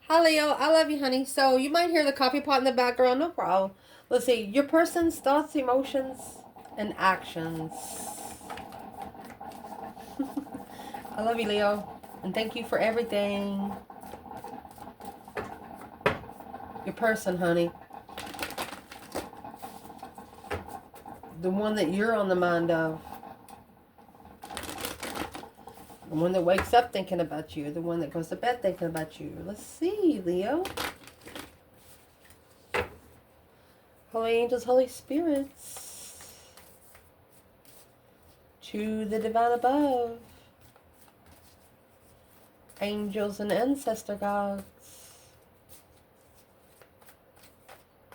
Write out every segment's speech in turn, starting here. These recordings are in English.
Hi, Leo. I love you, honey. So you might hear the coffee pot in the background. No problem. Let's see. Your person's thoughts, emotions, and actions. I love you, Leo. And thank you for everything. Your person, honey. The one that you're on the mind of. The one that wakes up thinking about you. The one that goes to bed thinking about you. Let's see, Leo. Holy angels, Holy spirits. To the divine above. Angels and ancestor gods.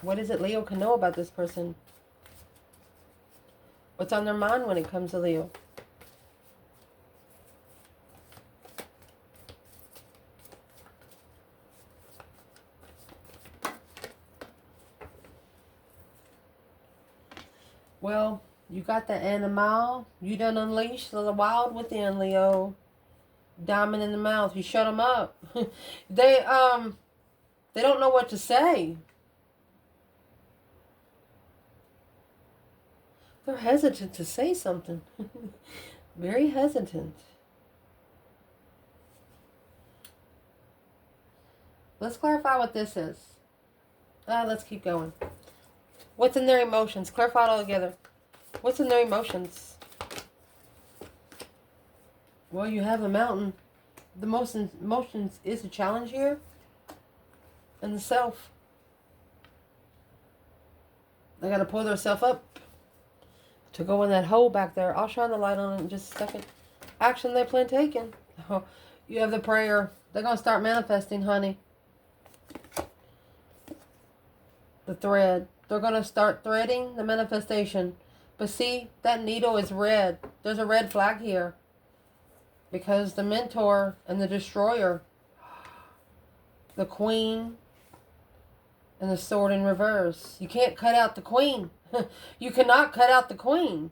What is it Leo can know about this person? What's on their mind when it comes to Leo? Well, you got the animal. You done unleashed the wild within, Leo. Diamond in the mouth. You shut them up. they don't know what to say. They're hesitant to say something. Very hesitant. Let's clarify what this is. Let's keep going. What's in their emotions? Clarify it all together. What's in their emotions? Well, you have a mountain. The most emotions is a challenge here. And the self. They got to pull themselves up to go in that hole back there. I'll shine the light on it in just a second. Action they plan taking. Oh, you have the prayer. They're going to start manifesting, honey. The thread. They're going to start threading the manifestation. But see, that needle is red. There's a red flag here. Because the mentor and the destroyer, the queen, and the sword in reverse. You can't cut out the queen. You cannot cut out the queen.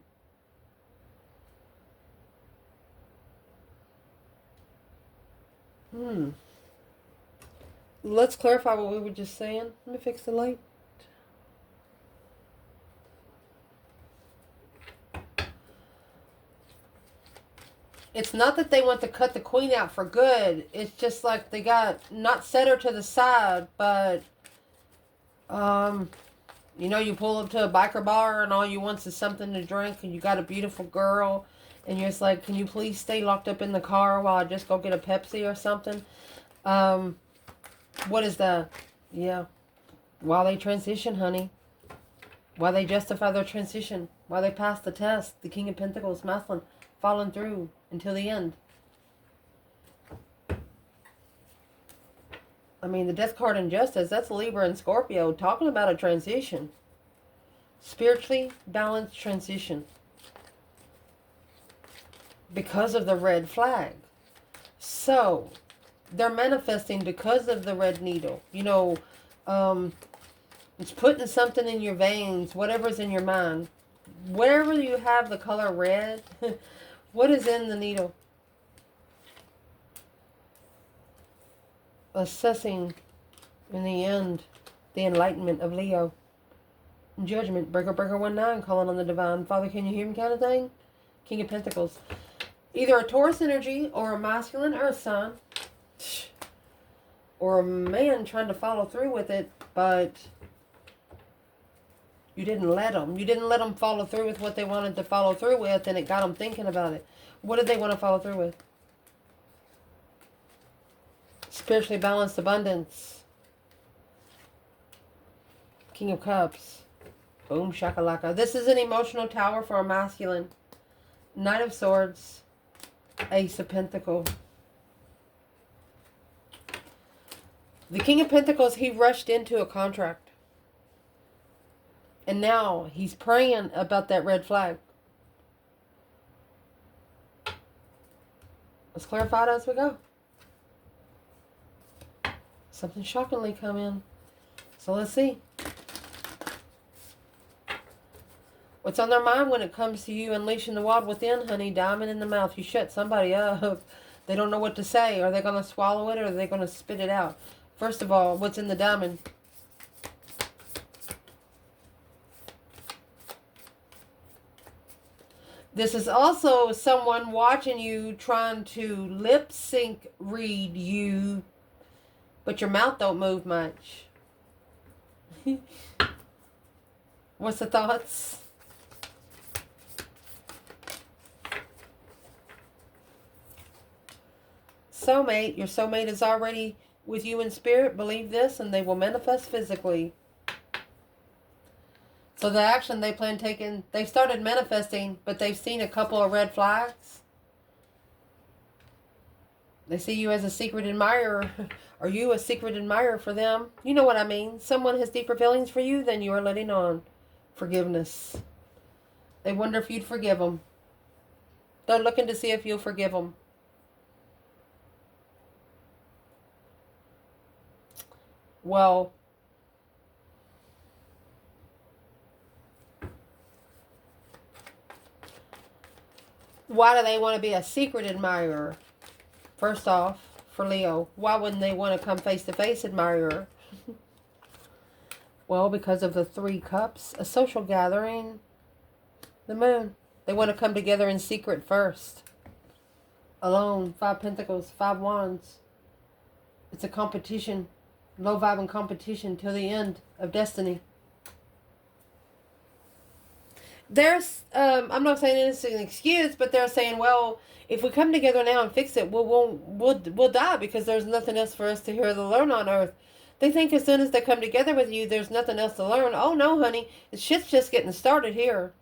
Let's clarify what we were just saying. Let me fix the light. It's not that they want to cut the queen out for good. It's just like they got not set her to the side, but you know, you pull up to a biker bar and all you want is something to drink, and you got a beautiful girl, and you're just like, can you please stay locked up in the car while I just go get a Pepsi or something? What is that? Yeah. While they transition, honey. While they justify their transition. While they pass the test. The King of Pentacles, masculine, following through until the end. I mean, the Death card in Justice, that's Libra and Scorpio talking about a transition. Spiritually balanced transition. Because of the red flag. So, they're manifesting because of the red needle. You know, it's putting something in your veins, whatever's in your mind. Wherever you have the color red, what is in the needle? Assessing, in the end, the enlightenment of Leo. Judgment, breaker 19, calling on the divine. Father, can you hear me kind of thing? King of Pentacles. Either a Taurus energy or a masculine earth sign. Or a man trying to follow through with it, but you didn't let them. You didn't let them follow through with what they wanted to follow through with, and it got them thinking about it. What did they want to follow through with? Spiritually balanced abundance. King of Cups. Boom shakalaka. This is an emotional tower for a masculine. Knight of Swords. Ace of Pentacles. The King of Pentacles, he rushed into a contract. And now he's praying about that red flag. Let's clarify it as we go. Something shockingly come in. So let's see. What's on their mind when it comes to you unleashing the wild within, honey? Diamond in the mouth. You shut somebody up. They don't know what to say. Are they going to swallow it or are they going to spit it out? First of all, what's in the diamond? This is also someone watching you trying to lip sync read you, but your mouth don't move much. What's the thoughts? Soulmate. Your soulmate is already with you in spirit. Believe this, and they will manifest physically. So the action they plan taking, they've started manifesting, but they've seen a couple of red flags. They see you as a secret admirer. Are you a secret admirer for them? You know what I mean. Someone has deeper feelings for you than you are letting on. Forgiveness. They wonder if you'd forgive them. They're looking to see if you'll forgive them. Well, why do they want to be a secret admirer? First off, for Leo, why wouldn't they want to come face-to-face admirer? Well, because of the 3 cups, a social gathering, the moon. They want to come together in secret first. Alone, 5 pentacles, 5 wands. It's a competition, low vibing competition till the end of destiny. There's, I'm not saying it's an excuse, but they're saying, well, if we come together now and fix it, we'll die because there's nothing else for us to hear to learn on Earth. They think as soon as they come together with you, there's nothing else to learn. Oh no, honey, the shit's just getting started here.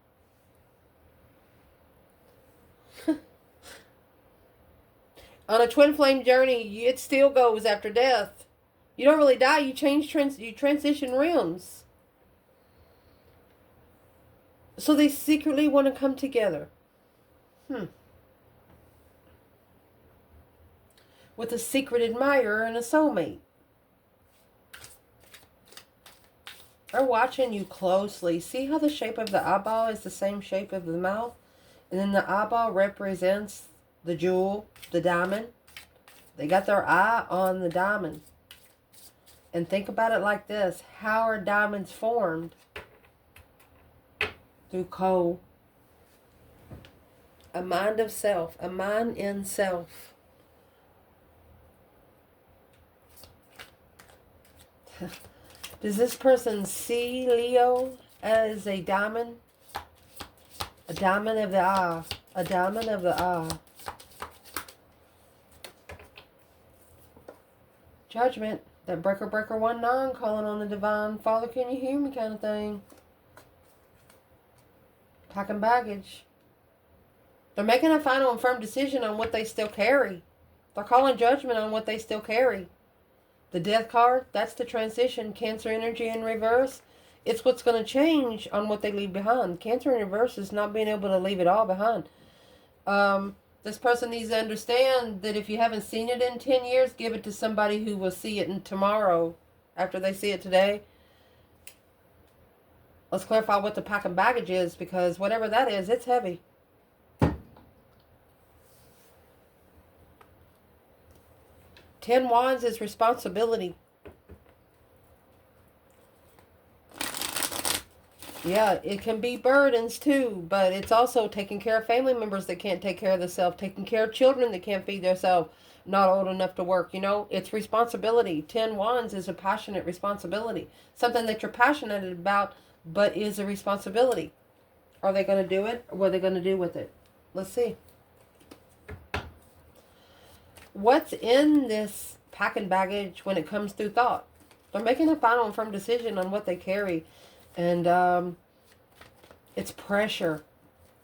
On a twin flame journey, it still goes after death. You don't really die. You you transition realms. So they secretly want to come together. With a secret admirer and a soulmate. They're watching you closely. See how the shape of the eyeball is the same shape of the mouth? And then the eyeball represents the jewel, the diamond. They got their eye on the diamond. And think about it like this. How are diamonds formed? Through coal. A mind of self. A mind in self. Does this person see Leo as a diamond? A diamond of the eye. A diamond of the eye. Judgment. That breaker 19 calling on the divine. Father, can you hear me kind of thing. Packing baggage. They're making a final and firm decision on what they still carry. They're calling judgment on what they still carry. The death card, that's the transition. Cancer energy in reverse. It's what's going to change on what they leave behind. Cancer in reverse is not being able to leave it all behind. This person needs to understand that if you haven't seen it in 10 years, give it to somebody who will see it in tomorrow after they see it today. Let's clarify what the packing baggage is, because whatever that is, it's heavy. Ten Wands is responsibility. Yeah, it can be burdens too, but it's also taking care of family members that can't take care of themselves, taking care of children that can't feed themselves, not old enough to work, you know. It's responsibility. 10 Wands is a passionate responsibility. Something that you're passionate about, but is a responsibility. Are they going to do it, or what are they going to do with it? Let's see. What's in this packing baggage when it comes through thought? They're making a final and firm decision on what they carry. And it's pressure.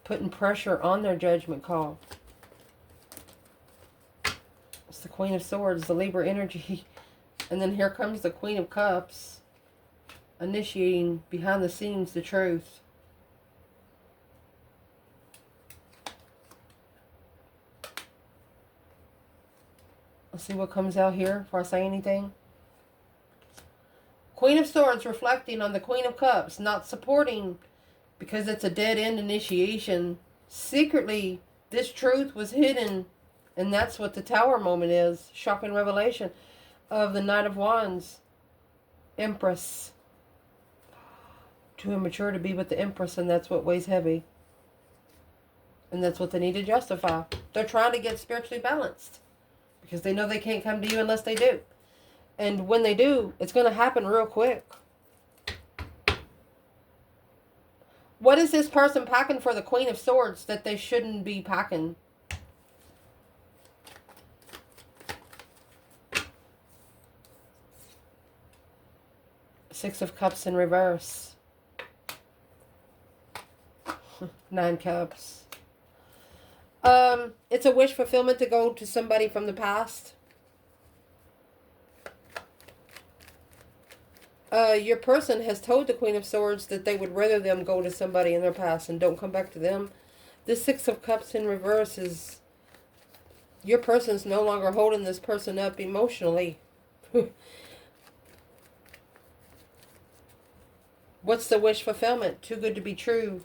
Putting pressure on their judgment call. It's the Queen of Swords, the Libra energy. And then here comes the Queen of Cups. Initiating behind the scenes the truth. Let's see what comes out here before I say anything. Queen of Swords reflecting on the Queen of Cups, not supporting because it's a dead-end initiation. Secretly, this truth was hidden, and that's what the Tower moment is. Shocking revelation. of the Knight of Wands. Empress. Too immature to be with the Empress, and that's what weighs heavy. And that's what they need to justify. They're trying to get spiritually balanced. Because they know they can't come to you unless they do. And when they do, it's going to happen real quick. What is this person packing for the Queen of Swords that they shouldn't be packing? Six of Cups in reverse. 9 Cups. It's a wish fulfillment to go to somebody from the past. Your person has told the Queen of Swords that they would rather them go to somebody in their past and don't come back to them. This Six of Cups in reverse is your person's no longer holding this person up emotionally. What's the wish fulfillment? Too good to be true.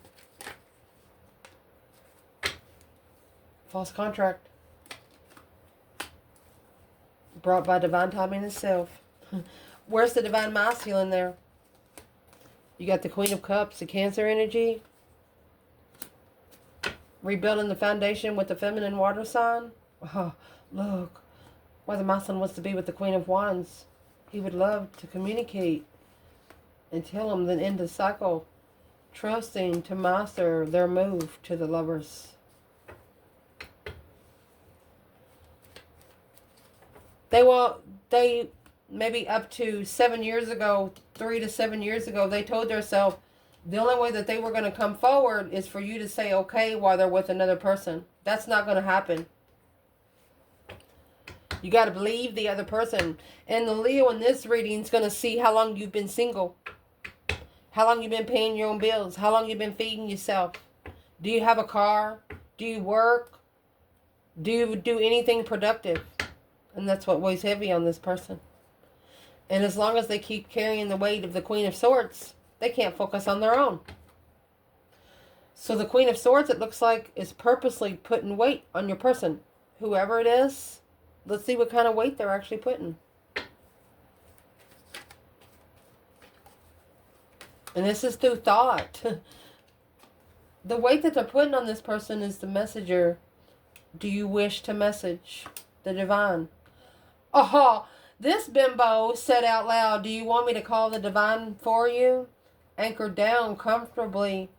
False contract. Brought by divine timing itself. Where's the divine masculine there? You got the Queen of Cups, the Cancer energy. Rebuilding the foundation with the feminine water sign. Oh, look. Why the masculine wants to be with the Queen of Wands. He would love to communicate and tell them the end of the cycle. Trusting to master their move to the lovers. They maybe up to 7 years ago, 3 to 7 years ago, they told themselves the only way that they were going to come forward is for you to say okay while they're with another person. That's not going to happen. You got to believe the other person. And the Leo in this reading is going to see how long you've been single. How long you've been paying your own bills. How long you've been feeding yourself. Do you have a car? Do you work? Do you do anything productive? And that's what weighs heavy on this person. And as long as they keep carrying the weight of the Queen of Swords, they can't focus on their own. So the Queen of Swords, it looks like, is purposely putting weight on your person. Whoever it is, let's see what kind of weight they're actually putting. And this is through thought. The weight that they're putting on this person is the messenger. Do you wish to message the divine? Oh, this bimbo said out loud, do you want me to call the divine for you? Anchored down comfortably.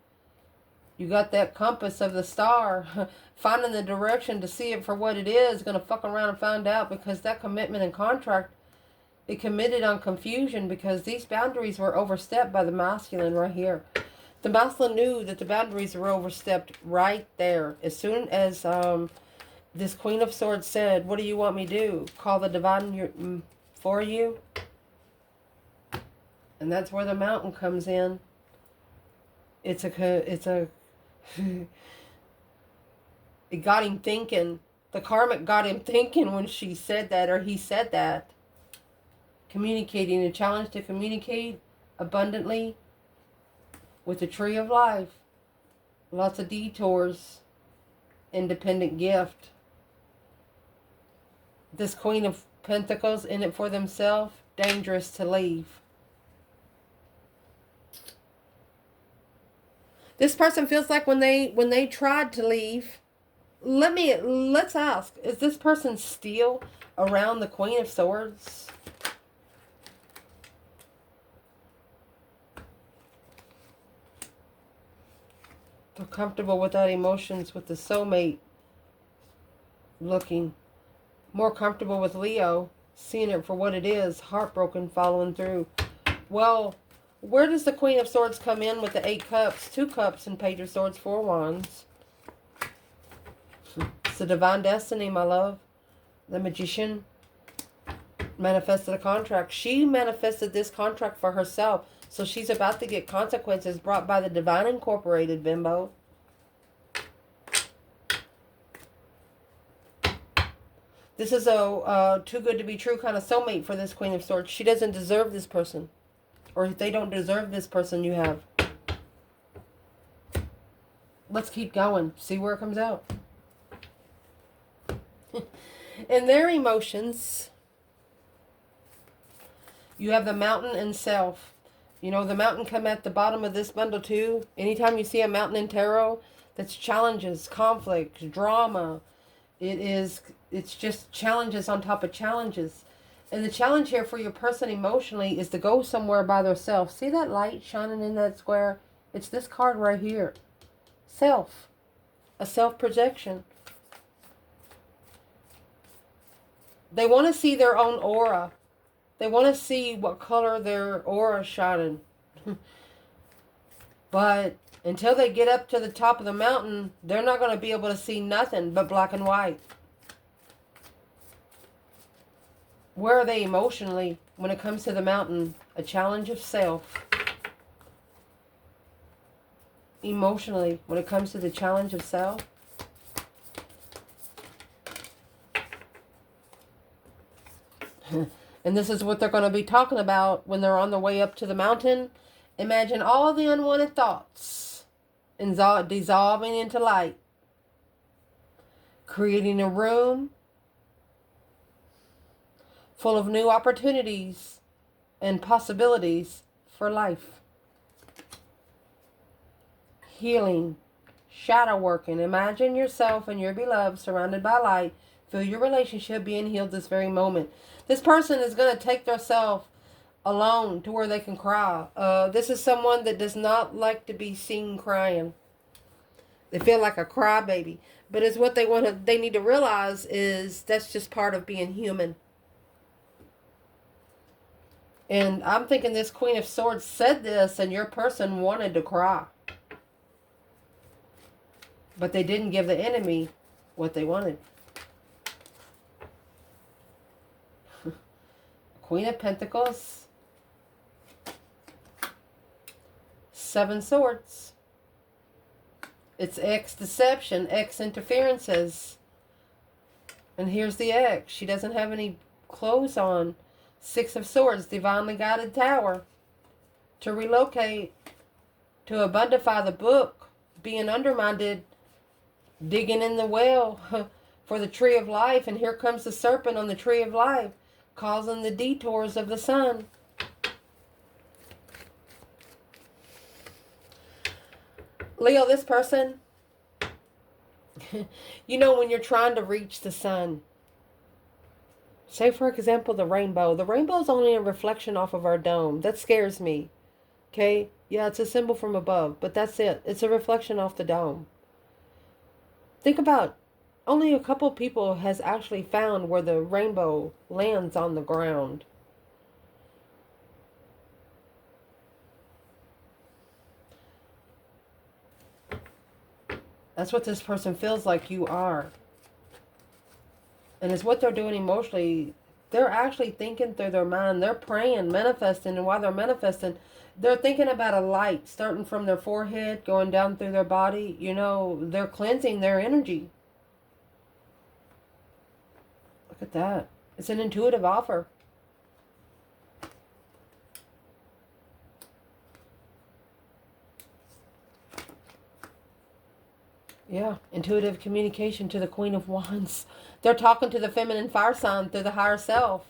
You got that compass of the star. Finding the direction to see it for what it is. Going to fuck around and find out, because that commitment and contract, it committed on confusion because these boundaries were overstepped by the masculine right here. The masculine knew that the boundaries were overstepped right there. As soon as this Queen of Swords said, what do you want me to do? Call the divine for you? And that's where the mountain comes in. It's a it got him thinking. The karmic got him thinking when she said that, or he said that. Communicating, a challenge to communicate abundantly with the tree of life. Lots of detours. Independent gift. This Queen of Pentacles, in it for themselves, dangerous to leave. This person feels like when they tried to leave, let's ask, is this person still around the Queen of Swords? They're comfortable without emotions with the soulmate looking. More comfortable with Leo, seeing it for what it is, heartbroken, following through. Well, where does the Queen of Swords come in with the 8 cups, 2 cups, and Page of Swords, 4 wands? It's the divine destiny, my love. The magician manifested a contract. She manifested this contract for herself. So she's about to get consequences brought by the divine incorporated, bimbo. This is a too good to be true kind of soulmate for this Queen of Swords. She doesn't deserve this person. Or they don't deserve this person you have. Let's keep going. See where it comes out. In their emotions, You have the mountain and self. You know, the mountain come at the bottom of this bundle too. Anytime you see a mountain in tarot, that's challenges, conflict, drama. It's just challenges on top of challenges. And the challenge here for your person emotionally is to go somewhere by themselves. See that light shining in that square? It's this card right here. Self. A self-projection. They want to see their own aura. They want to see what color their aura is shining. But until they get up to the top of the mountain, they're not going to be able to see nothing but black and white. Where are they emotionally when it comes to the mountain? A challenge of self. Emotionally, when it comes to the challenge of self. And this is what they're going to be talking about when they're on their way up to the mountain. Imagine all the unwanted thoughts dissolving into light. Creating a room full of new opportunities and possibilities for life. Healing, shadow working. Imagine yourself and your beloved surrounded by light. Feel your relationship being healed this very moment. This person is going to take themselves alone to where they can cry. This is someone that does not like to be seen crying. They feel like a crybaby. But it's what they need to realize is that's just part of being human. And I'm thinking this Queen of Swords said this and your person wanted to cry. But they didn't give the enemy what they wanted. Queen of Pentacles. 7 Swords. It's X deception, X interferences. And here's the X. She doesn't have any clothes on. 6 of Swords, divinely guided tower. To relocate, to abundify the book, being undermined, digging in the well for the tree of life. And here comes the serpent on the tree of life, causing the detours of the sun. Leo, this person, you know, when you're trying to reach the sun, say for example the rainbow is only a reflection off of our dome. That scares me. Okay, yeah, it's a symbol from above, but that's it. It's a reflection off the dome. Think about, only a couple people has actually found where the rainbow lands on the ground. That's what this person feels like you are. And it's what they're doing emotionally. They're actually thinking through their mind. They're praying, manifesting. And while they're manifesting, they're thinking about a light starting from their forehead, going down through their body. You know, they're cleansing their energy. Look at that. It's an intuitive offer. Yeah, intuitive communication to the Queen of Wands. They're talking to the feminine fire sign through the higher self.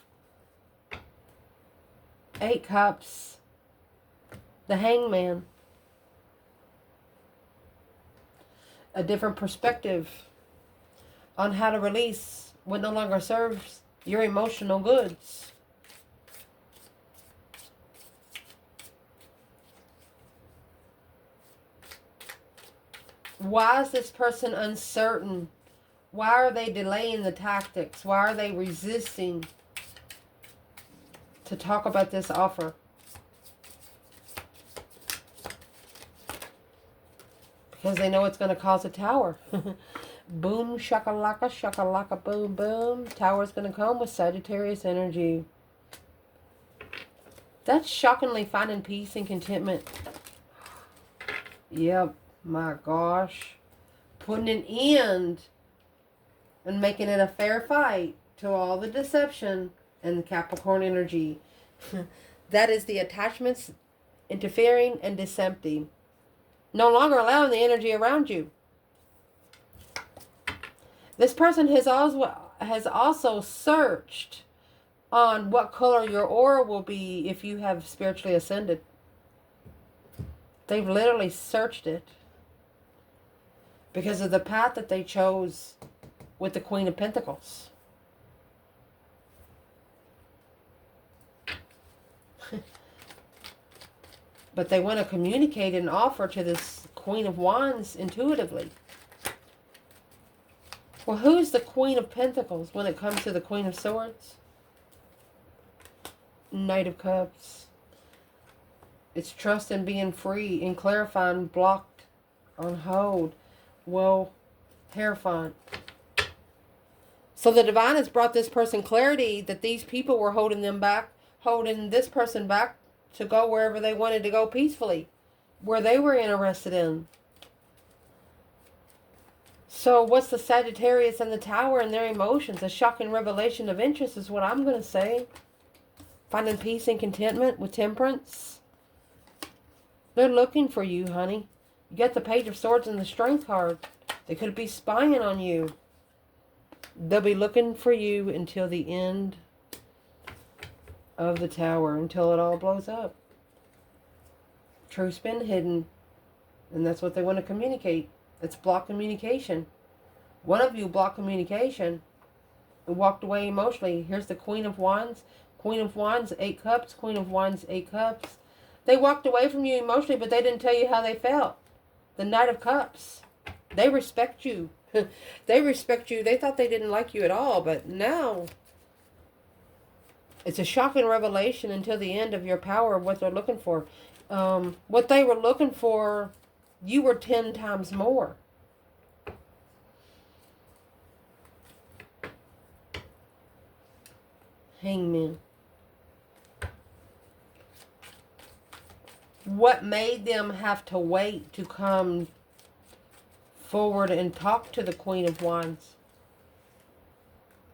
8 Cups. The Hangman. A different perspective on how to release what no longer serves your emotional goods. Why is this person uncertain? Why are they delaying the tactics? Why are they resisting to talk about this offer? Because they know it's going to cause a tower. Boom, shakalaka, boom, boom. Tower's going to come with Sagittarius energy. That's shockingly finding peace and contentment. Yep. My gosh. Putting an end and making it a fair fight to all the deception and the Capricorn energy. That is the attachments interfering and decepting. No longer allowing the energy around you. This person has also searched on what color your aura will be if you have spiritually ascended. They've literally searched it because of the path that they chose with the Queen of Pentacles. But they want to communicate and offer to this Queen of Wands intuitively. Well, who's the Queen of Pentacles when it comes to the Queen of Swords? Knight of Cups. It's trust in being free and clarifying, blocked, on hold. Well, Hierophant. So the divine has brought this person clarity that these people were holding them back, holding this person back to go wherever they wanted to go peacefully, where they were interested in. So what's the Sagittarius and the Tower and their emotions? A shocking revelation of interest is what I'm going to say. Finding peace and contentment with Temperance. They're looking for you, honey. You got the Page of Swords and the Strength card. They could be spying on you. They'll be looking for you until the end of the Tower, until it all blows up. Truth's been hidden, and that's what they want to communicate. It's blocked communication. One of you blocked communication and walked away emotionally. Here's the Queen of Wands. Queen of Wands, 8 cups. Queen of Wands, 8 cups. They walked away from you emotionally, but they didn't tell you how they felt. The Knight of Cups. They respect you. They respect you. They thought they didn't like you at all, but now it's a shocking revelation until the end of your power of what they're looking for. What they were looking for, you were 10 times more. Hangman. What made them have to wait to come forward and talk to the Queen of Wands?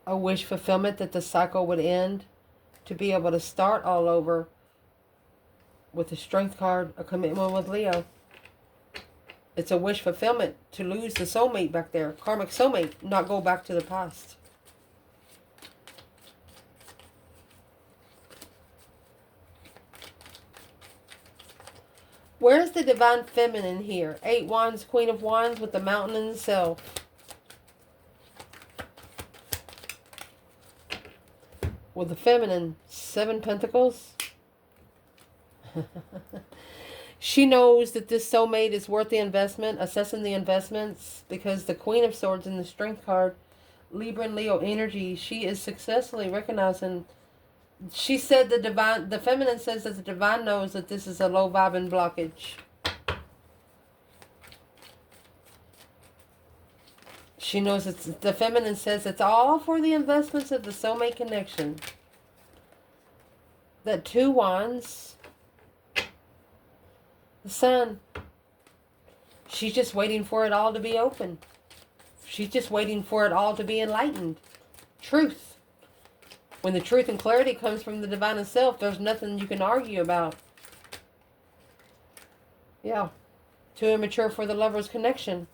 A wish fulfillment that the cycle would end, to be able to start all over with the Strength card, a commitment with Leo. It's a wish fulfillment to lose the soulmate back there, karmic soulmate, not go back to the past. Where's the Divine Feminine here? 8 Wands, Queen of Wands with the Mountain in the Self. With the Feminine, 7 Pentacles. She knows that this soulmate is worth the investment, assessing the investments, because the Queen of Swords in the Strength card, Libra and Leo energy, she is successfully recognizing. She said the feminine says that the divine knows that this is a low vibing blockage. She knows the feminine says it's all for the investments of the soulmate connection. That 2 Wands, the Sun. She's just waiting for it all to be open. She's just waiting for it all to be enlightened. Truth. When the truth and clarity comes from the divine itself, there's nothing you can argue about. Yeah. Too immature for the lover's connection.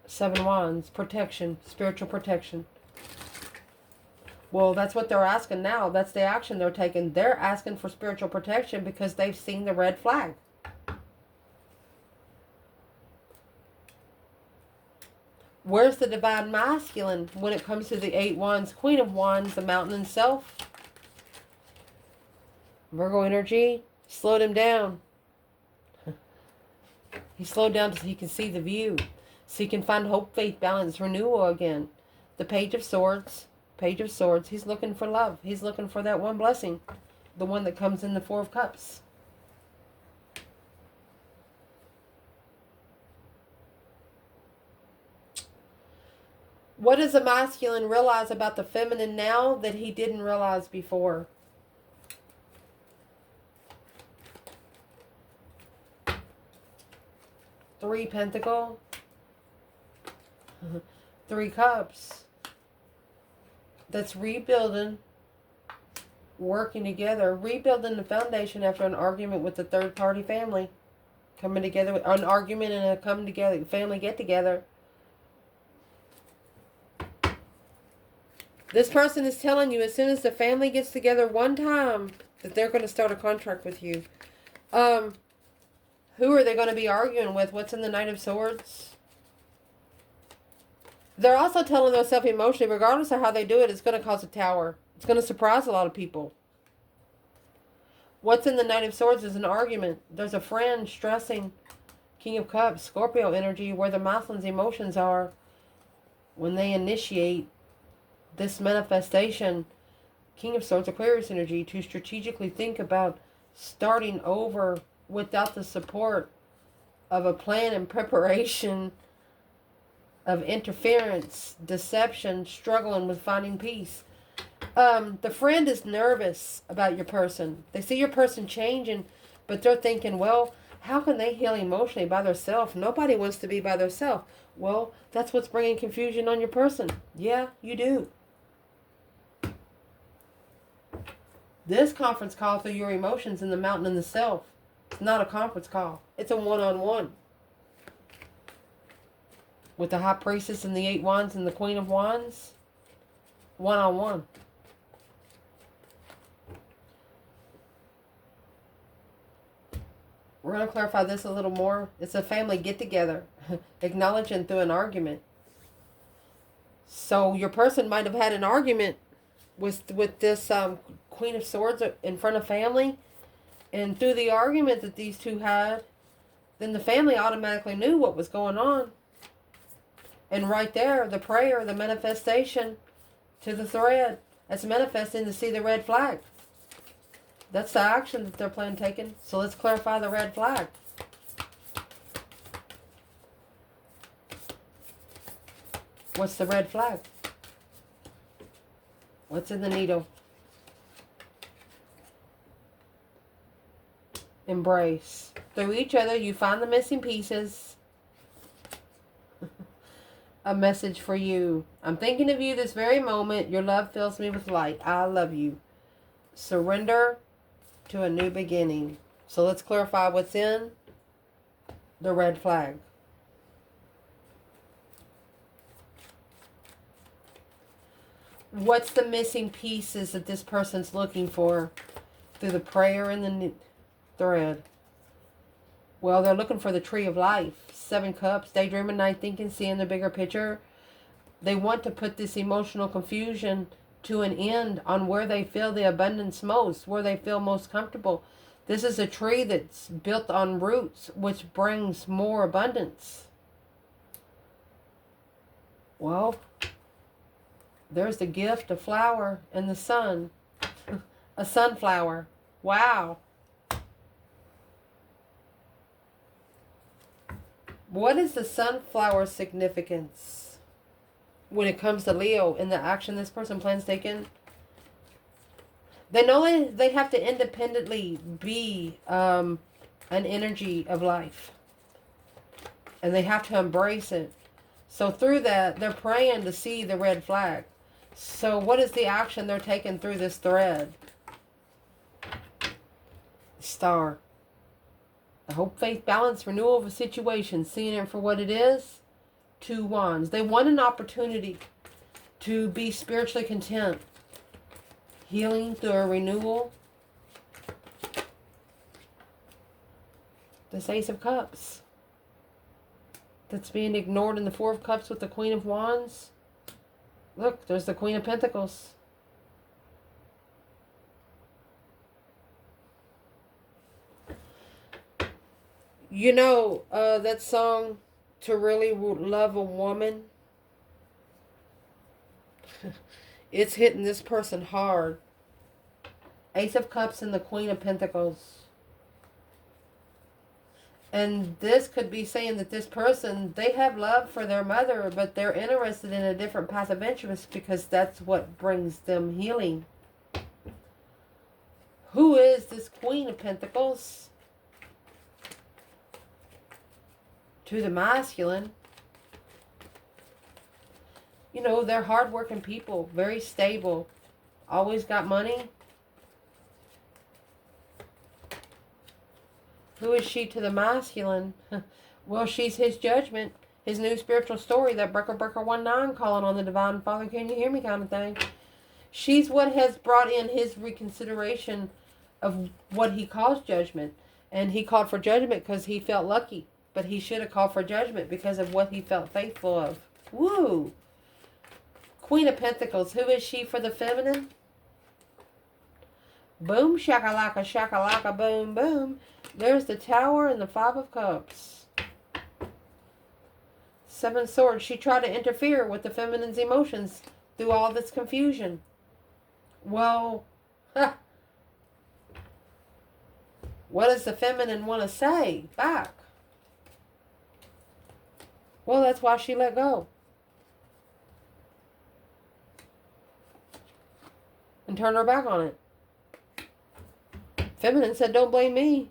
7 Wands. Protection. Spiritual protection. Well, that's what they're asking now. That's the action they're taking. They're asking for spiritual protection because they've seen the red flag. Where's the Divine Masculine when it comes to the 8 Wands, Queen of Wands, the Mountain in Self? Virgo energy slowed him down. He slowed down so he can see the view. So he can find hope, faith, balance, renewal again. The Page of Swords. Page of Swords. He's looking for love. He's looking for that one blessing. The one that comes in the 4 of Cups. What does the masculine realize about the feminine now that he didn't realize before? Three Pentacle. 3 Cups. That's rebuilding, working together, rebuilding the foundation after an argument with the third party family. Coming together, an argument and a come together, family get together. This person is telling you as soon as the family gets together one time that they're going to start a contract with you. Who are they going to be arguing with? What's in the Knight of Swords? They're also telling themselves emotionally, regardless of how they do it, it's going to cause a tower. It's going to surprise a lot of people. What's in the Knight of Swords is an argument. There's a friend stressing. King of Cups, Scorpio energy, where the masculine's emotions are when they initiate this manifestation. King of Swords, Aquarius energy, to strategically think about starting over without the support of a plan and preparation of interference, deception, struggling with finding peace. The friend is nervous about your person. They see your person changing, but they're thinking, well, how can they heal emotionally by themselves? Nobody wants to be by themselves. Well, that's what's bringing confusion on your person. Yeah, you do. This conference call through your emotions in the mountain and the self. It's not a conference call. It's a one-on-one. With the High Priestess and the 8 Wands and the Queen of Wands. One-on-one. We're going to clarify this a little more. It's a family get-together. Acknowledging through an argument. So your person might have had an argument with this Queen of Swords in front of family. And through the argument that these two had, then the family automatically knew what was going on. And right there, the prayer, the manifestation to the thread. That's manifesting to see the red flag. That's the action that they're planning taking. So let's clarify the red flag. What's the red flag? What's in the needle? Embrace. Through each other, you find the missing pieces. A message for you. I'm thinking of you this very moment. Your love fills me with light. I love you. Surrender to a new beginning. So let's clarify what's in the red flag. What's the missing pieces that this person's looking for through the prayer and the thread? Well, they're looking for the tree of life. 7 Cups, daydreaming, night thinking, seeing the bigger picture. They want to put this emotional confusion to an end on where they feel the abundance most, where they feel most comfortable. This is a tree that's built on roots, which brings more abundance. Well, there's the gift, a flower, and the sun. A sunflower. Wow. What is the sunflower significance when it comes to Leo in the action this person plans taking? They know they have to independently be an energy of life. And they have to embrace it. So through that, they're praying to see the red flag. So what is the action they're taking through this thread? Star. The hope, faith, balance, renewal of a situation. Seeing it for what it is. 2 Wands. They want an opportunity to be spiritually content. Healing through a renewal. This Ace of Cups. That's being ignored in the 4 of Cups with the Queen of Wands. Look, there's the Queen of Pentacles. You know, that song, To Really Love a Woman, it's hitting this person hard. Ace of Cups and the Queen of Pentacles. And this could be saying that this person, they have love for their mother, but they're interested in a different path of interest because that's what brings them healing. Who is this Queen of Pentacles? To the masculine. You know, they're hardworking people, very stable, always got money. Who is she to the masculine? Well, she's his judgment, his new spiritual story, that Breaker 19 calling on the Divine Father, can you hear me kind of thing. She's what has brought in his reconsideration of what he calls judgment. And he called for judgment because he felt lucky. But he should have called for judgment because of what he felt faithful of. Woo! Queen of Pentacles. Who is she for the feminine? Boom, shakalaka, boom, boom. There's the Tower and the Five of Cups. Seven Swords. She tried to interfere with the feminine's emotions through all this confusion. Well, what does the feminine want to say back? Well, that's why she let go. And turned her back on it. Feminine said, don't blame me.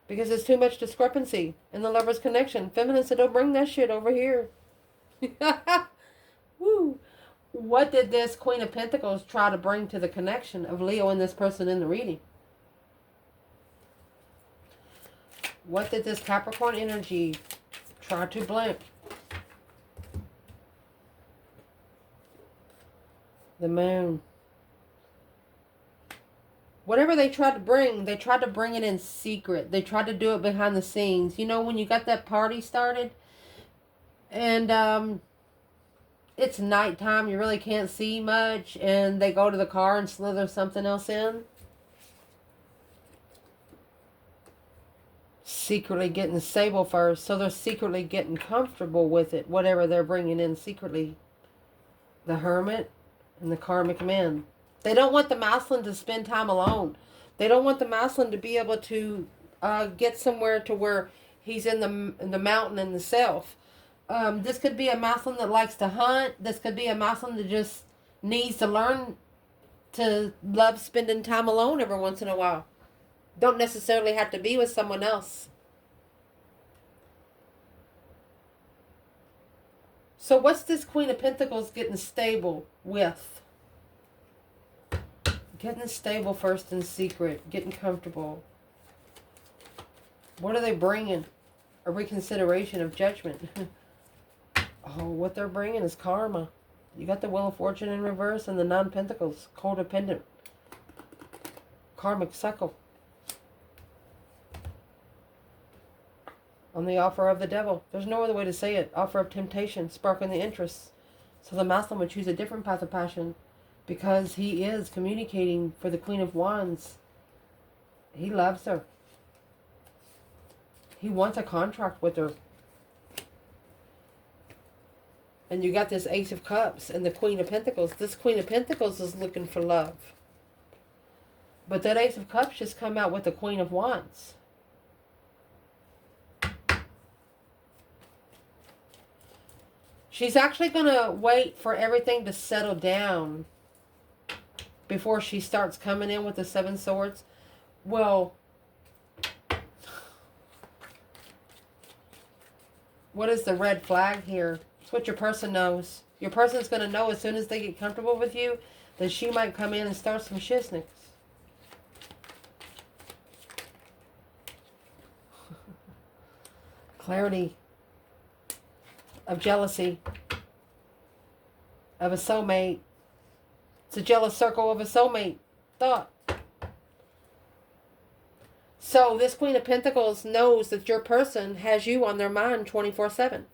Because there's too much discrepancy in the lover's connection. Feminine said, don't bring that shit over here. Woo. What did this Queen of Pentacles try to bring to the connection of Leo and this person in the reading? What did this Capricorn energy try to blink? The Moon. Whatever they tried to bring it in secret. They tried to do it behind the scenes. You know, when you got that party started and it's nighttime, you really can't see much, and they go to the car and slither something else in. Secretly getting stable first, so they're secretly getting comfortable with it, whatever they're bringing in secretly. The Hermit and the Karmic Men. They don't want the masculine to spend time alone. They don't want the masculine to be able to get somewhere to where he's in the mountain in the self. This could be a masculine that likes to hunt. This could be a masculine that just needs to learn to love spending time alone every once in a while. Don't necessarily have to be with someone else. So what's this Queen of Pentacles getting stable with? Getting stable first in secret. Getting comfortable. What are they bringing? A reconsideration of judgment. Oh, what they're bringing is karma. You got the Wheel of Fortune in reverse and the Nine Pentacles. Codependent. Karmic cycle. On the offer of the devil. There's no other way to say it. Offer of temptation. Sparking the interest. So the masculine would choose a different path of passion. Because he is communicating for the Queen of Wands. He loves her. He wants a contract with her. And you got this Ace of Cups and the Queen of Pentacles. This Queen of Pentacles is looking for love. But that Ace of Cups just come out with the Queen of Wands. She's actually going to wait for everything to settle down before she starts coming in with the Seven Swords. Well, what is the red flag here? It's what your person knows. Your person's going to know as soon as they get comfortable with you that she might come in and start some shiznicks. Clarity of jealousy of a soulmate. It's a jealous circle of a soulmate thought. So this Queen of Pentacles knows that your person has you on their mind 24/7.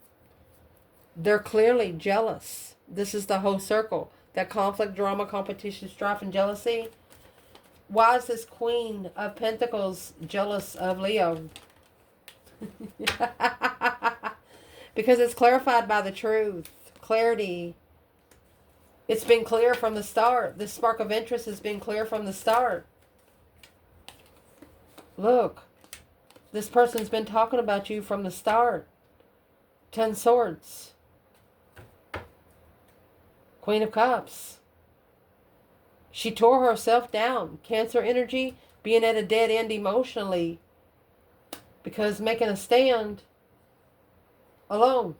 They're clearly jealous. This is the whole circle. That conflict, drama, competition, strife, and jealousy. Why is this Queen of Pentacles jealous of Leo? Because it's clarified by the truth. Clarity. It's been clear from the start. This spark of interest has been clear from the start. Look. This person's been talking about you from the start. 10 Swords. Queen of Cups. She tore herself down. Cancer energy, being at a dead end emotionally. Because making a stand alone.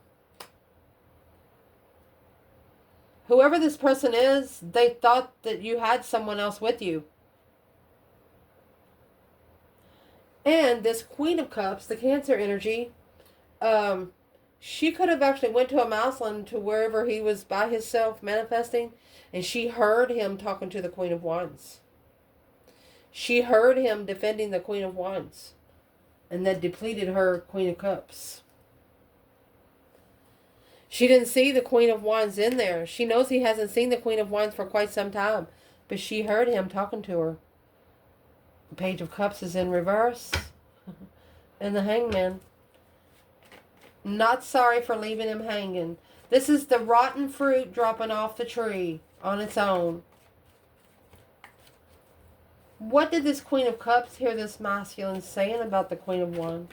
Whoever this person is, they thought that you had someone else with you. And this Queen of Cups, the Cancer energy, She could have actually went to a mouseland to wherever he was by himself manifesting, and she heard him talking to the Queen of Wands. She heard him defending the Queen of Wands, and that depleted her Queen of Cups. She didn't see the Queen of Wands in there. She knows he hasn't seen the Queen of Wands for quite some time, but she heard him talking to her. The Page of Cups is in reverse, and the Hangman. Not sorry for leaving him hanging. This is the rotten fruit dropping off the tree on its own. What did this Queen of Cups hear this masculine saying about the Queen of Wands?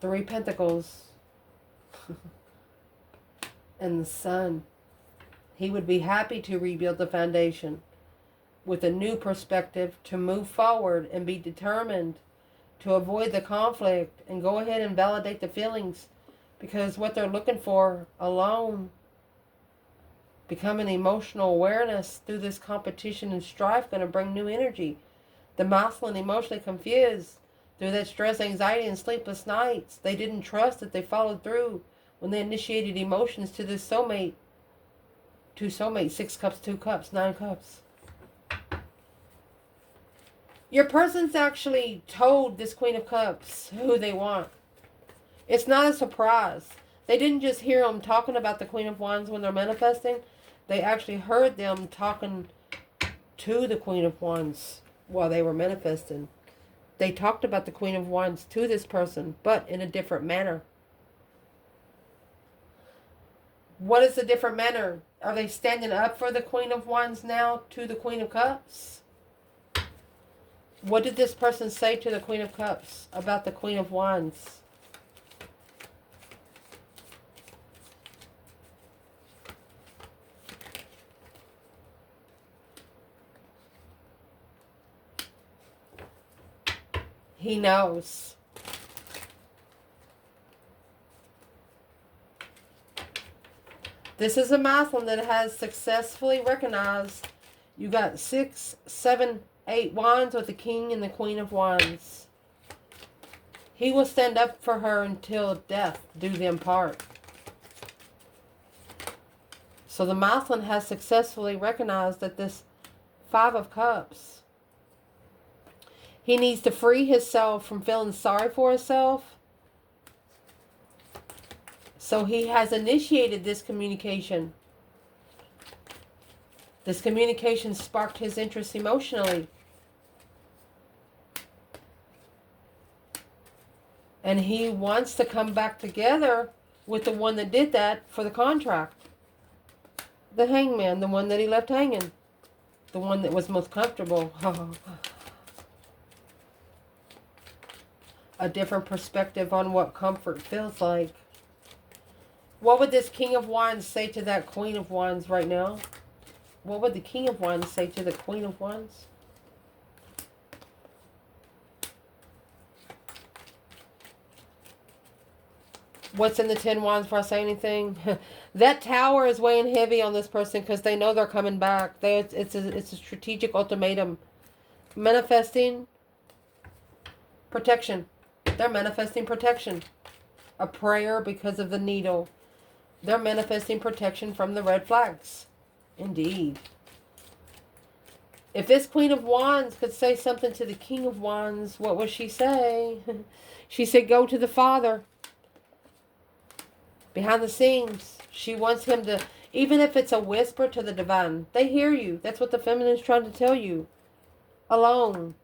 Three Pentacles. And the Sun. He would be happy to rebuild the foundation with a new perspective, to move forward and be determined to avoid the conflict and go ahead and validate the feelings, because what they're looking for alone, becoming emotional awareness through this competition and strife, going to bring new energy. The masculine emotionally confused through that stress, anxiety, and sleepless nights. They didn't trust that they followed through when they initiated emotions to this soulmate. Two soulmates, 6 cups, 2 cups, 9 cups. Your person's actually told this Queen of Cups who they want. It's not a surprise. They didn't just hear them talking about the Queen of Wands when they're manifesting. They actually heard them talking to the Queen of Wands while they were manifesting. They talked about the Queen of Wands to this person, but in a different manner. What is the different manner? Are they standing up for the Queen of Wands now to the Queen of Cups? What did this person say to the Queen of Cups about the Queen of Wands? He knows. This is a masculine that has successfully recognized. You got 6, 7, 8 wands with the King and the Queen of Wands. He will stand up for her until death do them part. So the masculine has successfully recognized that this 5 of Cups, he needs to free himself from feeling sorry for himself. So he has initiated this communication. This communication sparked his interest emotionally. And he wants to come back together with the one that did that for the contract. The Hangman, the one that he left hanging. The one that was most comfortable. A different perspective on what comfort feels like. What would this King of Wands say to that Queen of Wands right now? What would the King of Wands say to the Queen of Wands? What's in the 10 Wands before I say anything? That Tower is weighing heavy on this person because they know they're coming back. It's a strategic ultimatum. Manifesting protection. They're manifesting protection. A prayer because of the needle. They're manifesting protection from the red flags. Indeed. If this Queen of Wands could say something to the King of Wands, what would she say? She said, go to the Father. Behind the scenes, she wants him to, even if it's a whisper to the divine, they hear you. That's what the feminine is trying to tell you. Alone.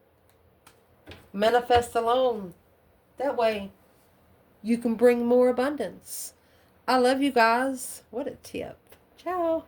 Manifest alone. That way, you can bring more abundance. I love you guys. What a tip. Ciao.